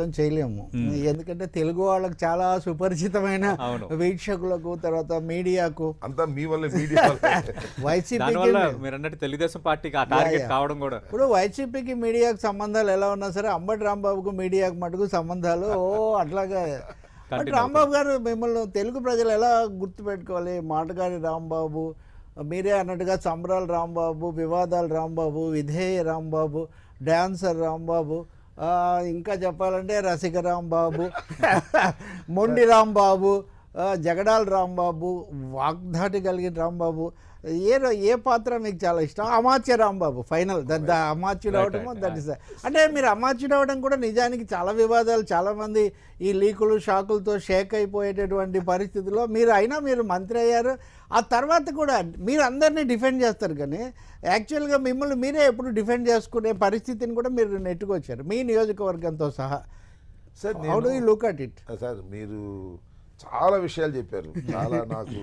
వ్యక్తం చేయలేము, ఎందుకంటే తెలుగు వాళ్ళకి చాలా సుపరిచితమైన వీక్షకులకు, తర్వాత మీడియాకు అంతా మీ వల్ల మీడియా వైసీపీకి మీరు అన్నట్టు తెలుగుదేశం పార్టీకి ఆ టార్గెట్ కావడం కూడా. ఇప్పుడు వైసీపీకి మీడియాకు సంబంధాలు ఎలా ఉన్నా సరే అంబటి రాంబాబుకు మీడియాకు మటుకు సంబంధాలు అట్లాగా. బట్ రాంబాబు గారు మిమ్మల్ని తెలుగు ప్రజలు ఎలా గుర్తుపెట్టుకోవాలి? మాటగారి రాంబాబు, మీరే అన్నట్టుగా సంబరాల రాంబాబు, వివాదాల రాంబాబు, విధేయ రాంబాబు, డాన్సర్ రాంబాబు, ఇంకా చెప్పాలంటే రసిక రాంబాబు, మొండి రాంబాబు, జగడాల రాంబాబు, వాగ్దాటి కలిగిన రాంబాబు, ఏ పాత్ర మీకు చాలా ఇష్టం? అమాత్య రాంబాబు ఫైనల్ అమాత్యుడు అవడము, దట్ ఇస్ అంటే మీరు అమాత్యుడు అవడం కూడా నిజానికి చాలా వివాదాలు, చాలామంది ఈ లీకులు షాకులతో షేక్ అయిపోయేటటువంటి పరిస్థితుల్లో మీరు మంత్రి అయ్యారు. ఆ తర్వాత కూడా మీరు అందరినీ డిఫెండ్ చేస్తారు, కానీ యాక్చువల్గా మిమ్మల్ని మీరే ఎప్పుడు డిఫెండ్ చేసుకునే పరిస్థితిని కూడా మీరు నెట్టుకొచ్చారు మీ నియోజకవర్గంతో సహా. Sir how do you look at it? Sir మీరు చాలా విషయాలు చెప్పారు, చాలా నాకు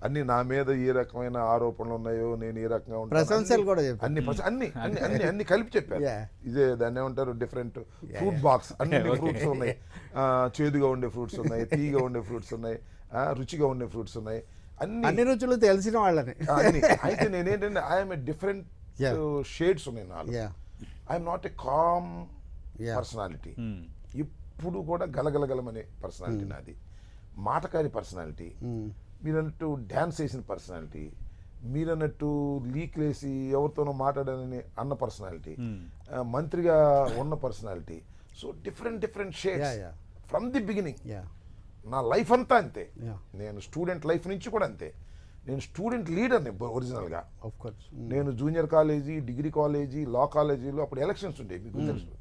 అన్ని నా మీద ఏ రకమైన ఆరోపణలు ఉన్నాయో, నేను ఏ రకంగా ప్రశంసలు కూడా అన్ని కలిపి చెప్పారు. ఇదే దాన్ని ఏమంటారు, డిఫరెంట్ ఫ్రూట్ బాక్స్, అన్ని ఫ్రూట్స్ ఉన్నాయి, చేదుగా ఉండే ఫ్రూట్స్ ఉన్నాయి, తీయగా ఉండే ఫ్రూట్స్ ఉన్నాయి, రుచిగా ఉండే ఫ్రూట్స్ ఉన్నాయి, అన్ని రుచులు తెలిసిన వాళ్ళని. అయితే నేనేంటంటే ఐఎమ్ ఏ డిఫరెంట్ షేడ్స్ ఉన్నాయి నాలుగు. I'm not a calm personality, ఇప్పుడు కూడా గలగలగలమనే పర్సనాలిటీ నాది, మాటకారి పర్సనాలిటీ, మీరన్నట్టు డ్యాన్స్ వేసిన పర్సనాలిటీ, మీరన్నట్టు లీక్లేసి ఎవరితోనో మాట్లాడాలని అన్న పర్సనాలిటీ, మంత్రిగా ఉన్న personality. So different shades from the beginning. నా లైఫ్ అంతా అంతే, నేను స్టూడెంట్ లైఫ్ నుంచి కూడా అంతే. నేను స్టూడెంట్ లీడర్ని ఒరిజినల్గా. నేను జూనియర్ కాలేజీ, డిగ్రీ కాలేజీ, లా కాలేజీలో అప్పుడు ఎలక్షన్స్ ఉండేవి, మీకు తెలుసు.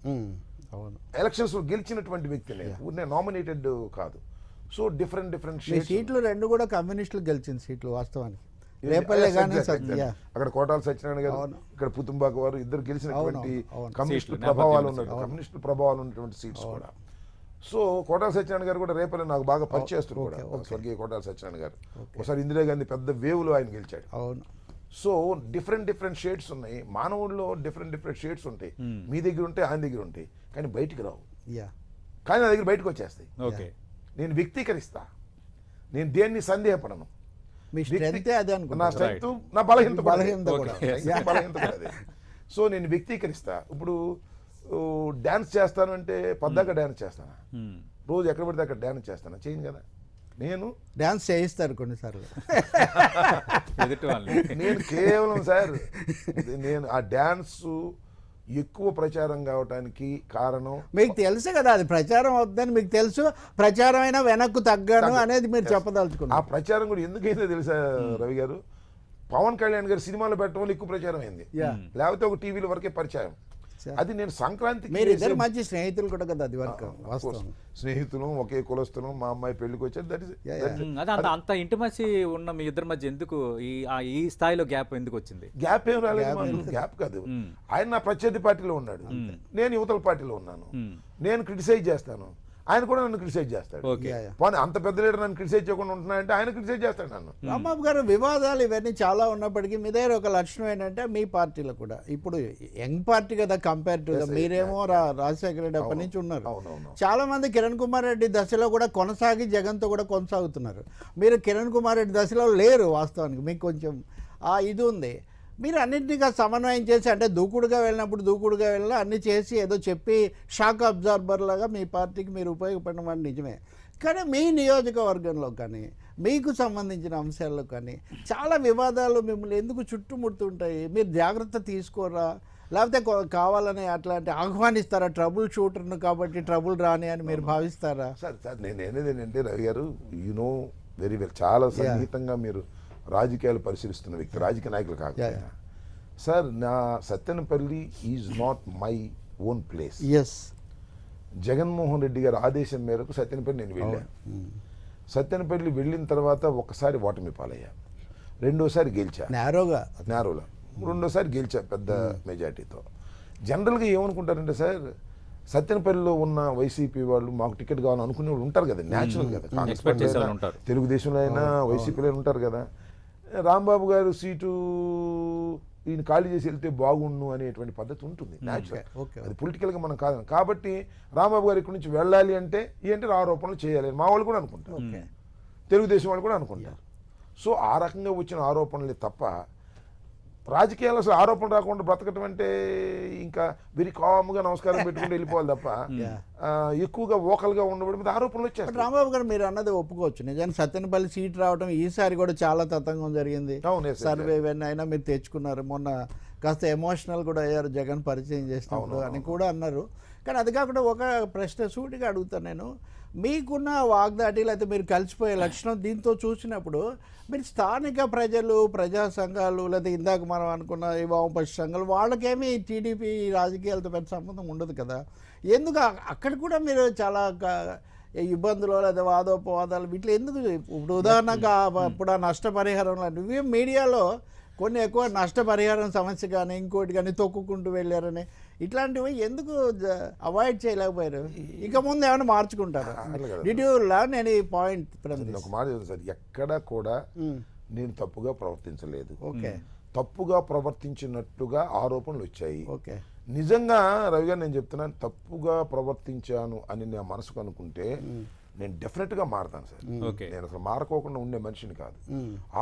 ఎలక్షన్స్లో గెలిచినటువంటి వ్యక్తి నేను నామినేటెడ్ కాదు. సో డిఫరెంట్ సీట్లు రెండు కూడా కమ్యూనిస్టులు గెలిచిన సీట్లు వాస్తవానికి. అక్కడ కోటాల సత్యనారాయణ గారు, ఇక్కడ పుతుంబాక వారు ఇద్దరు గెలిచినటువంటి కమ్యూనిస్టుల ప్రభావాలు ఉన్నటువంటి సీట్స్ కూడా. సో కోటాల సత్యనారాయణ గారు కూడా రేపల్లె నాకు బాగా పరిచయస్తులు కూడా, స్వర్గీయ కోటాల సత్యనారాయణ గారు. ఒకసారి ఇందిరాగాంధీ పెద్ద వేవ్లో ఆయన గెలిచాడు. సో డిఫరెంట్ షేడ్స్ ఉన్నాయి మానవుల్లో, డిఫరెంట్ షేడ్స్ ఉంటాయి. మీ దగ్గర ఉంటాయి, ఆయన దగ్గర ఉంటాయి, కానీ బయటికి రావు. కానీ నా దగ్గర బయటకు వచ్చేస్తాయి. నేను వ్యక్తీకరిస్తా, నేను దేన్ని సందేహపడను. నా స్ట్రెంగ్త్, నా బలహీనత కూడా. సో నేను వ్యక్తీకరిస్తా. ఇప్పుడు డ్యాన్స్ చేస్తాను అంటే పద్దాక డ్యాన్స్ చేస్తాను, రోజు ఎక్కడ పడితే అక్కడ డ్యాన్స్ చేస్తాను, చేయను కదా. నేను డ్యాన్స్ చేయిస్తారు కొన్నిసార్లు. నేను కేవలం సార్, నేను ఆ డ్యాన్స్ ఎక్కువ ప్రచారం కావటానికి కారణం మీకు తెలుసు కదా, అది ప్రచారం అవుతుందని మీకు తెలుసు. ప్రచారం అయినా వెనక్కు తగ్గాను అనేది మీరు చెప్పదలుచుకున్నారు. ఆ ప్రచారం కూడా ఎందుకైందో తెలుసా రవి గారు? పవన్ కళ్యాణ్ గారు సినిమాలో పెట్టడం వల్ల ఎక్కువ ప్రచారం అయింది, లేకపోతే ఒక టీవీల వరకే పరిచయం. అది నేను సంక్రాంతికి, మీరు ఇద్దరు మంచి స్నేహితులు కూడా కదా, అది వరకు స్నేహితులు, ఒకే కులస్తులు, మా అమ్మాయి పెళ్లికి వచ్చారు. దట్ అంత ఇంటిమసీ ఉన్న మీ ఇద్దరి మధ్య ఎందుకు ఈ స్థాయిలో గ్యాప్ ఎందుకు వచ్చింది? గ్యాప్ ఏం రాలేదు, గ్యాప్ కాదు. ఆయన నా ప్రత్యర్థి పార్టీలో ఉన్నాడు, నేను యువతల పార్టీలో ఉన్నాను. నేను క్రిటిసైజ్ చేస్తాను, ఆయన కూడా నన్ను క్రిటిసైజ్ చేస్తాడు. అంత పెద్ద లీడర్ నన్ను క్రిటిసైజ్ చేయకుండా ఉంటున్నాయంటే ఆయన క్రిటిసైజ్ చేస్తాడు నన్ను. రాంబాబు గారు, వివాదాలు ఇవన్నీ చాలా ఉన్నప్పటికీ మీ దగ్గర ఒక లక్షణం ఏంటంటే, మీ పార్టీలో కూడా ఇప్పుడు యంగ్ పార్టీ కదా కంపేర్ టు, మీరేమో రాజశేఖర రెడ్డి అప్పటి నుంచి ఉన్నారు. చాలా మంది కిరణ్ కుమార్ రెడ్డి దశలో కూడా కొనసాగి జగన్తో కూడా కొనసాగుతున్నారు. మీరు కిరణ్ కుమార్ రెడ్డి దశలో లేరు వాస్తవానికి, మీకు కొంచెం ఇది ఉంది. మీరు అన్నింటిగా సమన్వయం చేసి, అంటే దూకుడుగా వెళ్ళినప్పుడు దూకుడుగా వెళ్ళినా అన్నీ చేసి ఏదో చెప్పి షాక్ అబ్జార్బర్ లాగా మీ పార్టీకి మీరు ఉపయోగపడిన వాడు నిజమే. కానీ మీ నియోజకవర్గంలో కానీ మీకు సంబంధించిన అంశాల్లో కానీ చాలా వివాదాలు మిమ్మల్ని ఎందుకు చుట్టుముడుతుంటాయి? మీరు జాగ్రత్త తీసుకోరా, లేకపోతే కావాలని అట్లాంటి ఆహ్వానిస్తారా? ట్రబుల్ షూటర్ను కాబట్టి ట్రబుల్ రాని అని మీరు భావిస్తారా? సార్ నేను అనేది ఏంటంటే రవి గారు, యు నో వెరీ వెల్, చాలా సన్నిహితంగా మీరు రాజకీయాలు పరిశీలిస్తున్న వ్యక్తి, రాజకీయ నాయకులు కాకపోతే. సార్, నా Sattenapalli is not my own place. Jaganmohan Reddy గారి ఆదేశం మేరకు సత్తెనపల్లి నేను వెళ్ళాను. సత్తెనపల్లి వెళ్ళిన తర్వాత ఒకసారి ఓటమి పాలయ్యా, రెండోసారి గెలిచా నేరోలో, రెండోసారి గెలిచా పెద్ద మెజార్టీతో. జనరల్గా ఏమనుకుంటారంటే సార్, సత్తెనపల్లిలో ఉన్న వైసీపీ వాళ్ళు మాకు టికెట్ కావాలని అనుకునే వాళ్ళు ఉంటారు కదా, న్యాచురల్ కదా. తెలుగుదేశంలో అయినా వైసీపీలో ఉంటారు కదా. రాంబాబు గారు సీటు ఈయన ఖాళీ చేసి వెళ్తే బాగుండు అనేటువంటి పద్ధతి ఉంటుంది న్యాచురల్. ఓకే. అది పొలిటికల్గా మనం కాదు. కాబట్టి రాంబాబు గారు ఇక్కడి నుంచి వెళ్ళాలి అంటే ఏంటి ఆరోపణలు చేయాలి మా వాళ్ళు కూడా అనుకుంటారు, ఓకే. తెలుగుదేశం వాళ్ళు కూడా అనుకుంటారు. సో ఆ రకంగా వచ్చిన ఆరోపణలే తప్ప రాజకీయాలు అసలు ఆరోపణలు రాకుండా బ్రతకటం అంటే ఇంకా వెరీ కామ్గా నమస్కారం పెట్టుకుంటూ వెళ్ళిపోవాలి తప్ప ఎక్కువగా ఓకల్గా ఉండబడి ఆరోపణలు వచ్చాయి. రాంబాబు గారు మీరు అన్నది ఒప్పుకోవచ్చు. నిజానికి సత్తెనపల్లి సీట్ రావడం ఈసారి కూడా చాలా తతంగం జరిగింది. సర్వే ఇవన్నీ అయినా మీరు తెచ్చుకున్నారు. మొన్న కాస్త ఎమోషనల్ కూడా అయ్యారు జగన్ పరిచయం చేసినప్పుడు అని కూడా అన్నారు. కానీ అది కాకుండా ఒక ప్రశ్న సూటిగా అడుగుతాను నేను, మీకున్న వాగ్దాటి లేకపోతే మీరు కలిసిపోయే లక్షణం దీంతో చూసినప్పుడు మీరు స్థానిక ప్రజలు, ప్రజా సంఘాలు, లేకపోతే ఇందాక మనం అనుకున్న ఈ వామపక్ష సంఘాలు వాళ్ళకేమీ టీడీపీ రాజకీయాలతో పెద్ద సంబంధం ఉండదు కదా, ఎందుకు అక్కడ కూడా మీరు చాలా ఇబ్బందులు లేదా వాదోపవాదాలు వీటిలో ఎందుకు? ఇప్పుడు ఉదాహరణగా ఇప్పుడు ఆ నష్టపరిహారం నువ్వే మీడియాలో కొన్ని ఎక్కువ నష్టపరిహారం సమస్య కానీ ఇంకోటి కానీ తొక్కుకుంటూ వెళ్ళారని ఇట్లాంటివి ఎందుకు అవాయిడ్ చేయలేకపోయారు? ఇక ముందు ఏమైనా మార్చుకుంటారు? Did you learn any point? ఒక మాట చెప్తాను సార్, ఎక్కడ కూడా నేను తప్పుగా ప్రవర్తించలేదు. ఓకే. తప్పుగా ప్రవర్తించినట్టుగా ఆరోపణలు వచ్చాయి. ఓకే. నిజంగా రవి గారు నేను చెప్తున్నాను, తప్పుగా ప్రవర్తించాను అని నా మనసుకు అనుకుంటే నేను డెఫినెట్గా మారుతాను సార్. నేను అసలు మారకోకుండా ఉండే మనిషిని కాదు.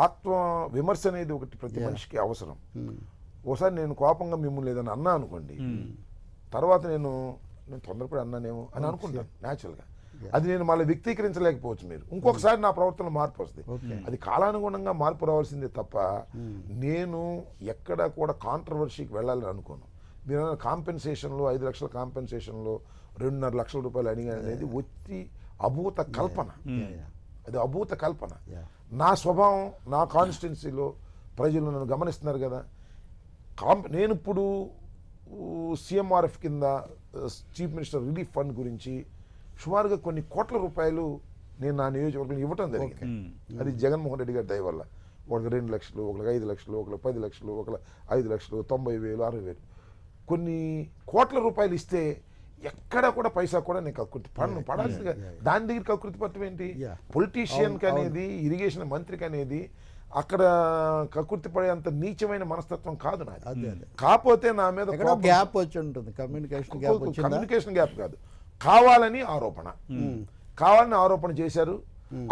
ఆత్మ విమర్శ అనేది ఒకటి ప్రతి మనిషికి అవసరం. ఒకసారి నేను కోపంగా మిమ్మల్ని ఏదైనా అన్నా అనుకోండి, తర్వాత నేను తొందరపడి అన్నానేమో అని అనుకుంటాను న్యాచురల్గా. అది నేను మళ్ళీ వ్యక్తీకరించలేకపోవచ్చు. మీరు ఇంకొకసారి నా ప్రవర్తన మార్పు వస్తుంది. అది కాలానుగుణంగా మార్పు రావాల్సిందే తప్ప నేను ఎక్కడ కూడా కాంట్రవర్సీకి వెళ్ళాలని అనుకోను. మీరు కాంపెన్సేషన్లో 5 లక్షల కాంపెన్సేషన్లో 2.5 లక్షల రూపాయలు అడిగా అనేది వచ్చి అభూత కల్పన. అది అభూత కల్పన. నా స్వభావం, నా కాన్స్టిట్యున్సీలో ప్రజలు నన్ను గమనిస్తున్నారు కదా. నేను ఇప్పుడు సిఎంఆర్ఎఫ్ కింద చీఫ్ మినిస్టర్ రిలీఫ్ ఫండ్ గురించి సుమారుగా కొన్ని కోట్ల రూపాయలు నేను నా నియోజకవర్గం ఇవ్వటం జరిగింది. అది జగన్మోహన్ రెడ్డి గారి దయ వల్ల. ఒకరికి 2 లక్షలు, ఒకరికి 5 లక్షలు, ఒకరికి 10 లక్షలు, ఒకరికి 5 లక్షలు, 90,000, 60,000 కొన్ని కోట్ల రూపాయలు ఇస్తే ఎక్కడ కూడా పైసా కూడా నేను కకృతి పడాల్సిందిగా దాని దగ్గర కకృతి పట్టడం ఏంటి? పొలిటీషియన్కి అనేది, ఇరిగేషన్ మంత్రికి అనేది అక్కడ కకృతి పడేంత నీచమైన మనస్తత్వం కాదు నాది. కాకపోతే నా మీద గ్యాప్ వచ్చి ఉంటుంది, కమ్యూనికేషన్ గ్యాప్ కాదు, కావాలని ఆరోపణ చేశారు.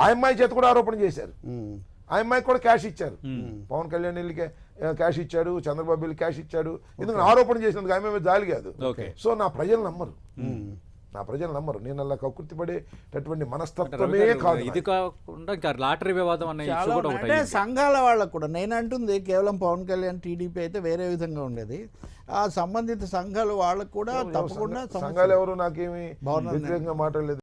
ఆ అమ్మాయి చేత కూడా ఆరోపణ చేశారు. ఆ అమ్మాయికి కూడా క్యాష్ ఇచ్చారు. పవన్ కళ్యాణ్ వెళ్ళి క్యాష్ ఇచ్చాడు, చంద్రబాబు వెళ్ళి క్యాష్ ఇచ్చాడు. ఎందుకంటే ఆరోపణ చేసినందుకు ఆమె మీద జాలి కాదు. సో నా ప్రజలు నమ్మరు. నేను అలా కకృతి పడేటటువంటి మనస్తత్వమే కాదు. ఇది కాకుండా ఇంకా లాటరీ వివాదం అనే అంటే సంఘాల వాళ్ళకు కూడా నేను అంటుంది కేవలం పవన్ కళ్యాణ్ టీడీపీ అయితే వేరే విధంగా ఉండేది. ఆ సంబంధిత సంఘాలు వాళ్ళకు కూడా తప్పకుండా సంఘాలు ఎవరు నాకేమి వ్యతిరేకంగా మాట్లాడలేదు.